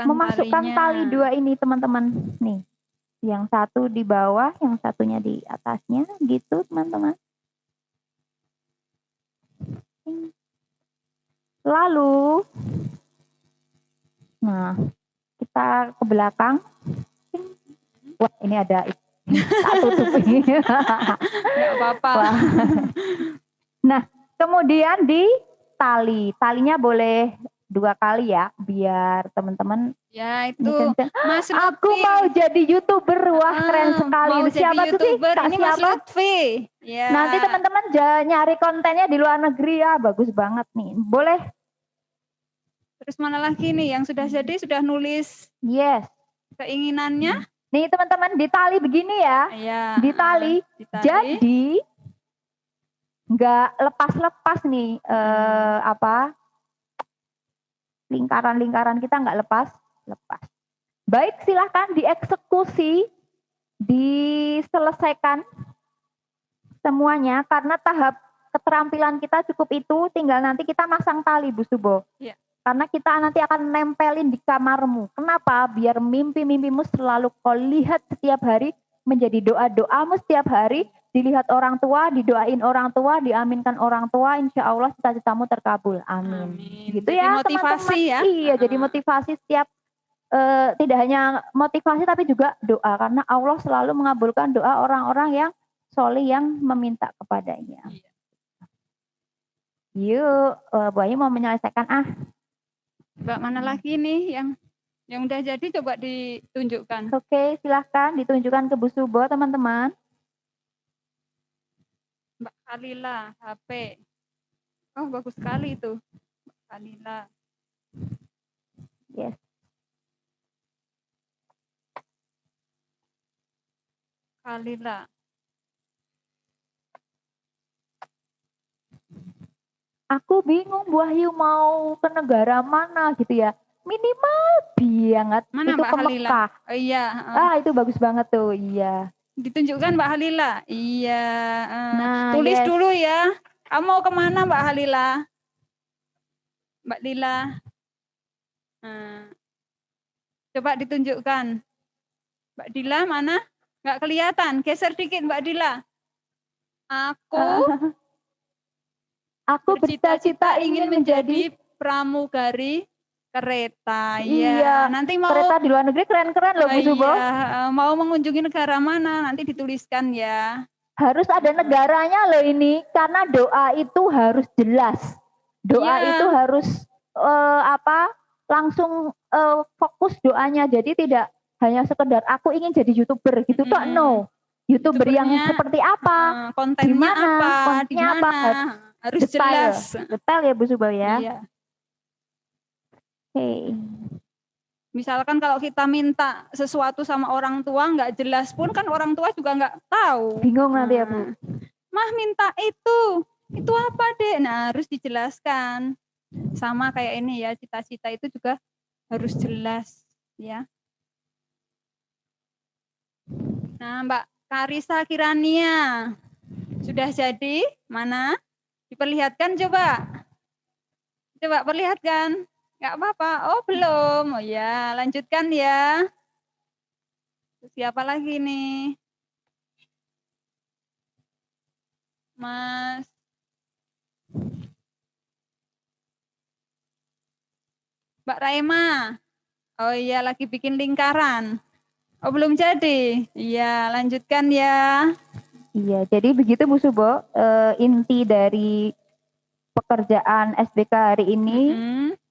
memasukkan tali 2 ini teman-teman. Nih, yang satu di bawah, yang satunya di atasnya, gitu teman-teman. Lalu, nah kita ke belakang. Wah, ini ada tak tutup ini. Nggak apa-apa. Nah, kemudian di talinya boleh 2 kali ya, biar teman-teman. Ya itu Mas Lutfi. Aku mau jadi YouTuber, wah keren sekali. Mau Siapa jadi YouTuber, tuh sih? ini Mas Lutfi. Ya. Nanti teman-teman nyari kontennya di luar negeri ya, bagus banget nih. Boleh. Terus mana lagi nih yang sudah jadi, sudah nulis Yes. keinginannya? Nih teman-teman di tali begini ya. Ya. Di tali. Jadi nggak lepas-lepas nih lingkaran-lingkaran kita nggak lepas. Baik, silahkan dieksekusi, diselesaikan semuanya karena tahap keterampilan kita cukup itu, tinggal nanti kita masang tali Bu Subo. Ya. Karena kita nanti akan nempelin di kamarmu. Kenapa? Biar mimpi-mimpimu selalu kau lihat setiap hari, menjadi doa-doamu setiap hari, dilihat orang tua, didoain orang tua, diaminkan orang tua, insya Allah cita-citamu terkabul. Amin. Gitu jadi ya motivasi teman-teman. Ya. Iya, jadi motivasi setiap tidak hanya motivasi tapi juga doa, karena Allah selalu mengabulkan doa orang-orang yang soleh yang meminta kepadanya. Yuk, Bu Ayu mau menyelesaikan Mbak mana lagi nih yang udah jadi, coba ditunjukkan. Oke, silahkan ditunjukkan ke Bu Subo teman-teman. Mbak Khalila, HP. Oh bagus sekali itu, Mbak Khalila. Yes. Khalila. Aku bingung Bu Wahyu mau ke negara mana gitu ya. Minimal banget mana itu Mbak ke Halila? Mekah. Oh iya. Itu bagus banget tuh, iya. Ditunjukkan Mbak Halila. Iya. Nah, tulis yes. dulu ya. Kamu mau kemana Mbak Halila? Mbak Lila. Coba ditunjukkan. Mbak Dila mana? Nggak kelihatan. Geser dikit Mbak Dila. Aku bercita-cita ingin menjadi pramugari kereta. Iya. Nanti mau kereta di luar negeri keren-keren loh Bu Subo. Iya. Mau mengunjungi negara mana? Nanti dituliskan ya. Harus ada negaranya loh ini, karena doa itu harus jelas. Doa itu harus langsung fokus doanya. Jadi tidak hanya sekedar aku ingin jadi YouTuber gitu toh, no. YouTuber yang seperti apa? Kontennya apa? Kontennya apa? Harus jelas. Detail ya Bu Subo ya. Iya. Oke. Misalkan kalau kita minta sesuatu sama orang tua nggak jelas pun kan orang tua juga nggak tahu. Bingung nanti ya Bu. Mah minta itu apa dek? Nah harus dijelaskan. Sama kayak ini ya, cita-cita itu juga harus jelas ya. Nah Mbak Karisa Kirania sudah jadi mana? Diperlihatkan coba. Coba perlihatkan. Enggak apa-apa. Oh, belum. Oh ya, lanjutkan ya. Siapa lagi nih? Mas. Mbak Raima. Oh iya, lagi bikin lingkaran. Oh, belum jadi. Iya, lanjutkan ya. Iya, jadi begitu Bu Subo, inti dari pekerjaan SBK hari ini,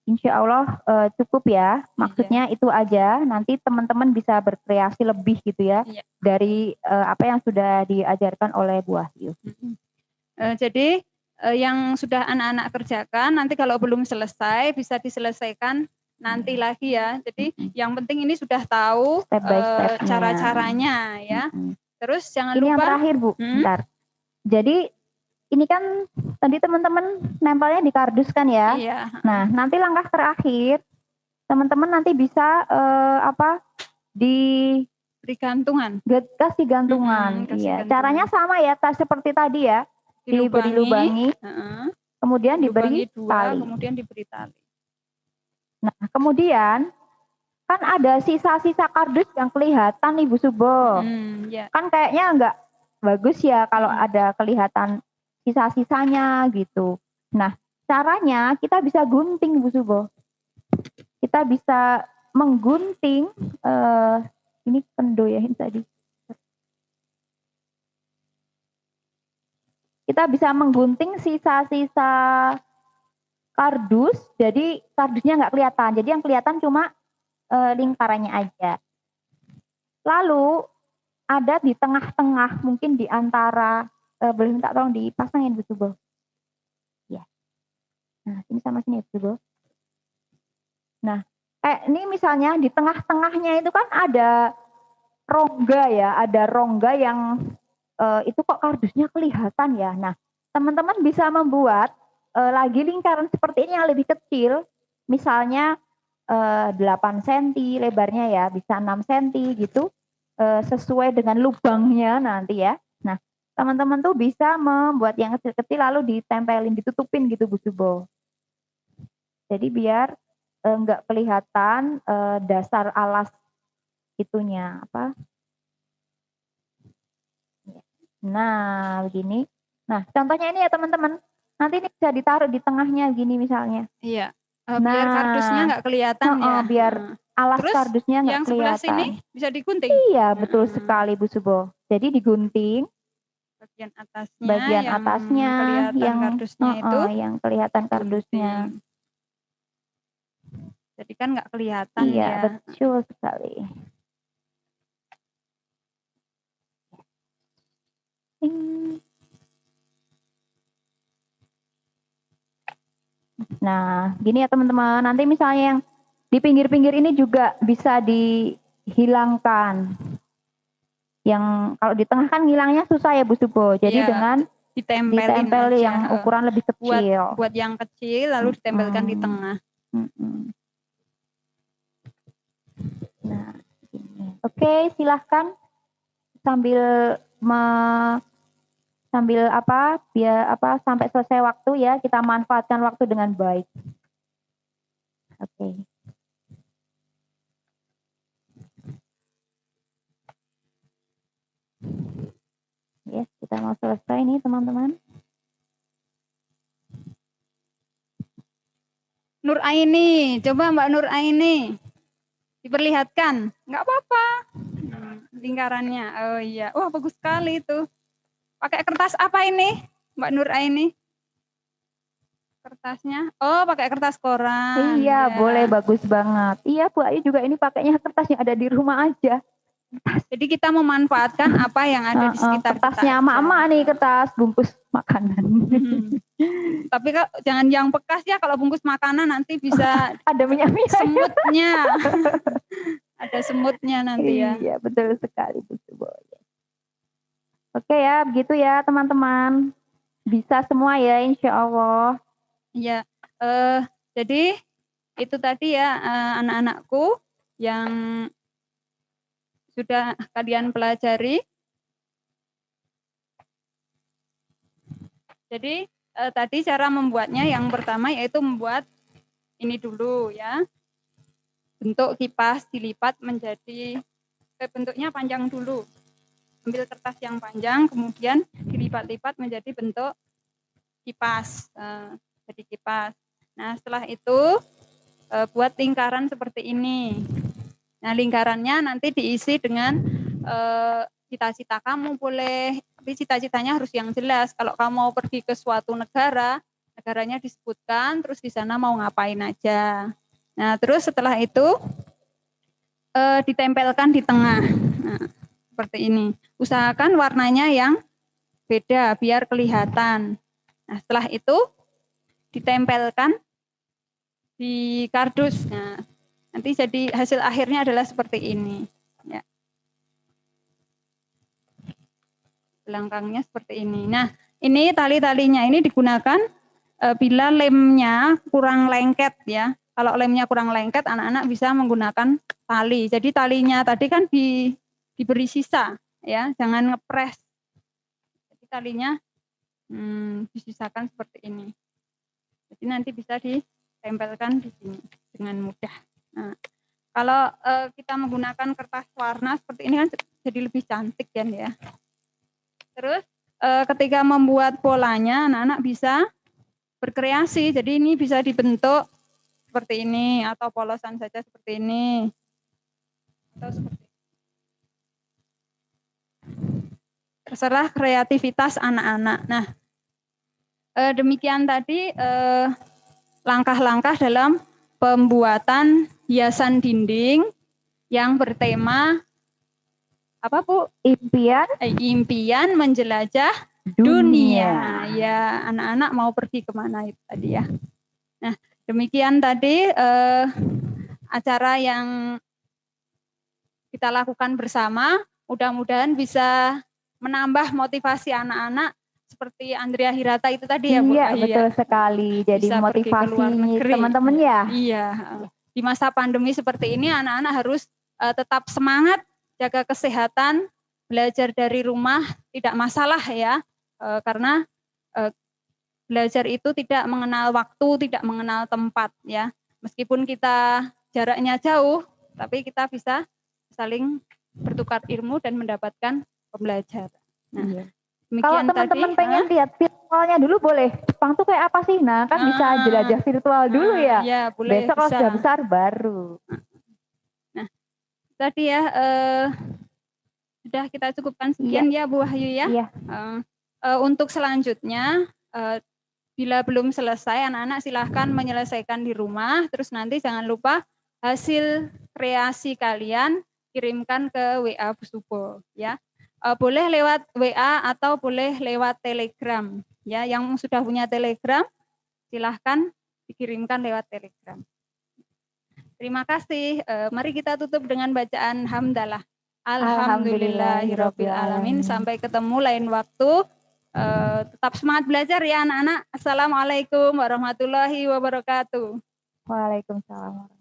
insya Allah cukup ya. Maksudnya itu aja. Nanti teman-teman bisa berkreasi lebih gitu ya, dari apa yang sudah diajarkan oleh Bu Wahyu. Jadi yang sudah anak-anak kerjakan, nanti kalau belum selesai bisa diselesaikan nanti lagi ya. Jadi yang penting ini sudah tahu cara-caranya ya. Terus jangan ini lupa. Yang terakhir Bu, bentar. Jadi ini kan tadi teman-teman nempelnya di kardus kan ya. Iya. Nah nanti langkah terakhir teman-teman nanti bisa beri gantungan. Kasih gantungan. Iya. Caranya sama ya, seperti tadi ya. Diberi lubangi. Kemudian diberi tali. Kemudian diberi tali. Nah kemudian kan ada sisa-sisa kardus yang kelihatan nih Bu Subo. Kan kayaknya enggak bagus ya kalau ada kelihatan sisa-sisanya gitu. Nah, caranya kita bisa gunting Bu Subo. Kita bisa menggunting ini kendo ya ini tadi. Kita bisa menggunting sisa-sisa kardus, jadi kardusnya nggak kelihatan. Jadi yang kelihatan cuma lingkarannya aja. Lalu ada di tengah-tengah, mungkin di antara, boleh minta tolong dipasangin Bu Subo. Ya. Nah, sini sama sini Bu Subo. Nah, ini misalnya di tengah-tengahnya itu kan ada rongga ya, ada rongga yang itu kok kardusnya kelihatan ya. Nah, teman-teman bisa membuat lagi lingkaran seperti ini yang lebih kecil, misalnya 8 cm lebarnya ya, bisa 6 cm gitu, sesuai dengan lubangnya nanti ya. Nah, teman-teman tuh bisa membuat yang kecil-kecil lalu ditempelin, ditutupin gitu Bu Subo. Jadi biar enggak kelihatan dasar alas itunya apa. Nah, begini. Nah, contohnya ini ya teman-teman. Nanti ini bisa ditaruh di tengahnya gini misalnya. Iya. Biar kardusnya nggak kelihatan ya. Biar alas terus kardusnya nggak kelihatan. Yang sebelah sini bisa digunting. Iya, betul sekali Bu Subo. Jadi digunting. Bagian atasnya yang kelihatan kardusnya itu. Yang kelihatan kardusnya. Jadi kan nggak kelihatan iya, ya. Betul sekali. Nah, gini ya teman-teman. Nanti misalnya yang di pinggir-pinggir ini juga bisa dihilangkan. Yang kalau di tengah kan ngilangnya susah ya Bu Subo. Jadi dengan ditempel yang ukuran lebih kecil. Buat yang kecil lalu ditempelkan di tengah. Nah, gini. Oke, silahkan sambil sampai selesai waktu ya, kita manfaatkan waktu dengan baik. Oke. Yes, kita mau selesai nih teman-teman. Nur Aini, coba Mbak Nur Aini diperlihatkan. Nggak apa-apa. Lingkarannya. Oh iya. Wah, bagus sekali itu. Pakai kertas apa ini, Mbak Nur Aini? Kertasnya? Oh, pakai kertas koran. Iya, boleh, bagus banget. Iya, Bu Ayu juga ini pakainya kertas yang ada di rumah aja. Jadi kita memanfaatkan apa yang ada di sekitar kertasnya emak-emak nih, kertas bungkus makanan. Tapi jangan yang bekas ya, kalau bungkus makanan nanti bisa ada minyak-minyak. Semutnya. Ada semutnya nanti ya. Iya, betul sekali Bu Subo. Oke ya, begitu ya teman-teman. Bisa semua ya insya Allah. Iya, jadi itu tadi ya anak-anakku yang sudah kalian pelajari. Jadi tadi cara membuatnya yang pertama yaitu membuat ini dulu ya. Bentuk kipas dilipat menjadi bentuknya panjang dulu. Ambil kertas yang panjang kemudian dilipat-lipat menjadi bentuk kipas. Jadi kipas. Nah, setelah itu buat lingkaran seperti ini. Nah, lingkarannya nanti diisi dengan cita-cita kamu boleh, tapi cita-citanya harus yang jelas. Kalau kamu mau pergi ke suatu negara, negaranya disebutkan, terus di sana mau ngapain aja. Nah, terus setelah itu ditempelkan di tengah. Nah, seperti ini. Usahakan warnanya yang beda biar kelihatan. Nah, setelah itu ditempelkan di kardus. Nah, nanti jadi hasil akhirnya adalah seperti ini. Ya. Belakangnya seperti ini. Nah, ini tali-talinya ini digunakan bila lemnya kurang lengket ya. Kalau lemnya kurang lengket, anak-anak bisa menggunakan tali. Jadi talinya tadi kan diberi sisa ya, jangan ngepres. Jadi talinya disisakan seperti ini. Jadi nanti bisa ditempelkan di sini dengan mudah. Nah, kalau kita menggunakan kertas warna seperti ini kan jadi lebih cantik kan ya. Terus ketika membuat polanya, anak-anak bisa berkreasi. Jadi ini bisa dibentuk seperti ini atau polosan saja seperti ini. Atau seperti ini. Terserah kreativitas anak-anak. Nah, demikian tadi langkah-langkah dalam pembuatan hiasan dinding yang bertema apa Bu? Impian menjelajah dunia. Ya, anak-anak mau pergi kemana itu tadi ya. Nah, demikian tadi acara yang kita lakukan bersama. Mudah-mudahan bisa menambah motivasi anak-anak seperti Andrea Hirata itu tadi ya Bu. Iya, betul sekali. Jadi bisa motivasi teman-teman ya. Iya. Di masa pandemi seperti ini anak-anak harus tetap semangat, jaga kesehatan, belajar dari rumah tidak masalah ya, karena belajar itu tidak mengenal waktu, tidak mengenal tempat ya. Meskipun kita jaraknya jauh, tapi kita bisa saling bertukar ilmu dan mendapatkan pembelajaran. Nah, iya. Kalau teman-teman pengen lihat virtualnya dulu boleh. Jepang tuh kayak apa sih? Nah, kan bisa jelajah virtual dulu ya. Iya, boleh. Besok kalau sudah besar baru. Nah, tadi ya sudah kita cukupkan sekian ya Bu Wahyu ya. Iya. Untuk selanjutnya bila belum selesai anak-anak silahkan menyelesaikan di rumah. Terus nanti jangan lupa hasil kreasi kalian kirimkan ke WA Bu Subo ya. Boleh lewat WA atau boleh lewat Telegram ya. Yang sudah punya Telegram silahkan dikirimkan lewat Telegram. Terima kasih. Mari kita tutup dengan bacaan hamdalah. Alhamdulillahirabbil alamin. Sampai ketemu lain waktu. Tetap semangat belajar ya anak-anak. Assalamualaikum warahmatullahi wabarakatuh. Waalaikumsalam.